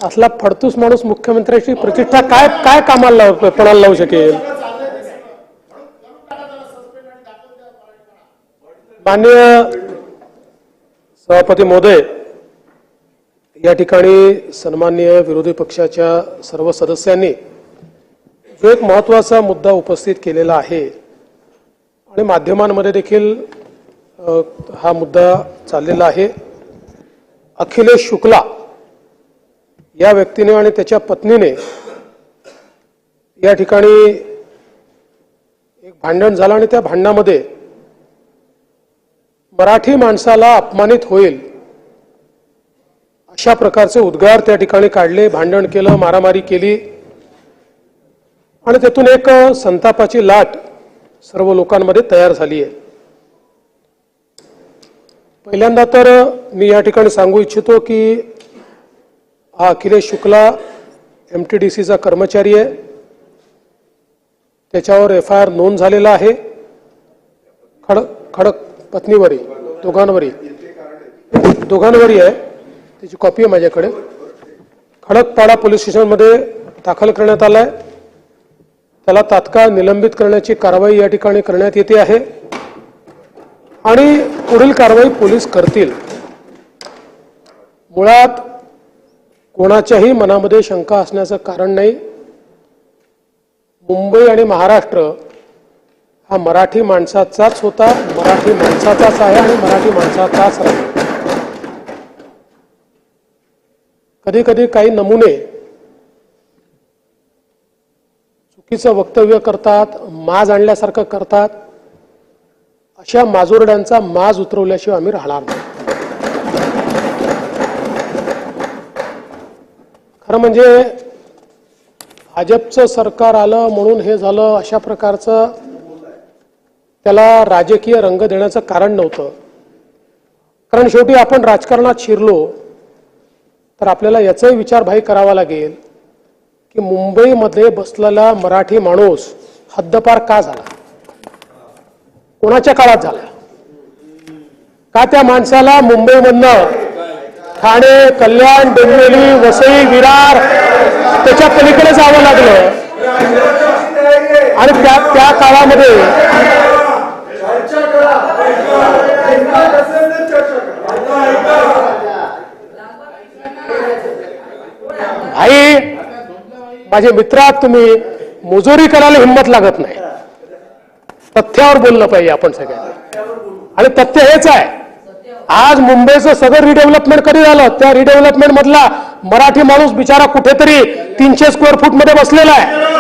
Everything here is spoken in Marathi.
असला फडतूस माणूस मुख्यमंत्र्याची प्रतिष्ठा काय काय कामाला पणाला लावू शकेल? माननीय सभापती महोदय, या ठिकाणी सन्माननीय विरोधी पक्षाच्या सर्व सदस्यांनी जो एक महत्त्वाचा मुद्दा उपस्थित केलेला आहे आणि माध्यमांमध्ये देखील हा मुद्दा चाललेला आहे। अखिलेश शुक्ला या व्यक्तीने आणि त्याच्या पत्नीने या ठिकाणी एक भांडण झालं आणि त्या भांडणामध्ये मराठी माणसाला अपमानित होईल अशा प्रकारचे उद्गार त्या ठिकाणी काढले, भांडण केलं, मारामारी केली आणि त्यातून एक संतापाची लाट सर्व लोकांमध्ये तयार झाली आहे। पहिल्यांदा तर मी या ठिकाणी सांगू इच्छितो की हा अखिलेश शुक्ला MTDCचा कर्मचारी आहे। त्याच्यावर FIR नोंद झालेला आहे। खडक पत्नीवरी दोघांवरी आहे, त्याची कॉपी आहे माझ्याकडे। खडकपाडा पोलीस स्टेशनमध्ये दाखल करण्यात आलाय। त्याला तात्काळ निलंबित करण्याची कारवाई या ठिकाणी करण्यात येते आहे आणि पुढील कारवाई पोलीस करतील। मुळात कोणाच्याही मनामध्ये शंका असण्याचं कारण नाही। मुंबई आणि महाराष्ट्र हा मराठी माणसाचाच होता, मराठी माणसाचाच आहे आणि मराठी माणसाचाच राहील। कधी कधी काही नमुने चुकीचं वक्तव्य करतात, माज आणल्यासारखं करतात। अशा माजुरड्यांचा माज उतरवल्याशिवाय आम्ही राहणार नाही। खरं म्हणजे भाजपचं सरकार आलं म्हणून हे झालं अशा प्रकारचं त्याला राजकीय रंग देण्याचं कारण नव्हतं। कारण शेवटी आपण राजकारणात शिरलो तर आपल्याला याचाही विचारभाई करावा लागेल की मुंबईमध्ये बसलेला मराठी माणूस हद्दपार का झाला, कोणाच्या काळात झाला, का त्या माणसाला मुंबईमधनं ठाणे, कल्याण, डोंबिवली, वसई, विरार त्याच्या पलीकडे जावं लागलं आणि त्या काळामध्ये भाई माझे मित्र आहात तुम्ही, मुजोरी करायला हिंमत लागत नाही। तथ्यावर बोललं पाहिजे आपण सगळ्यांनी आणि तथ्य हेच आहे। आज मुंबईचं सगळं रिडेव्हलपमेंट कधी झालं, त्या रिडेव्हलपमेंट मधला मराठी माणूस बिचारा कुठेतरी 300 स्क्वेअर फूट मध्ये बसलेला आहे।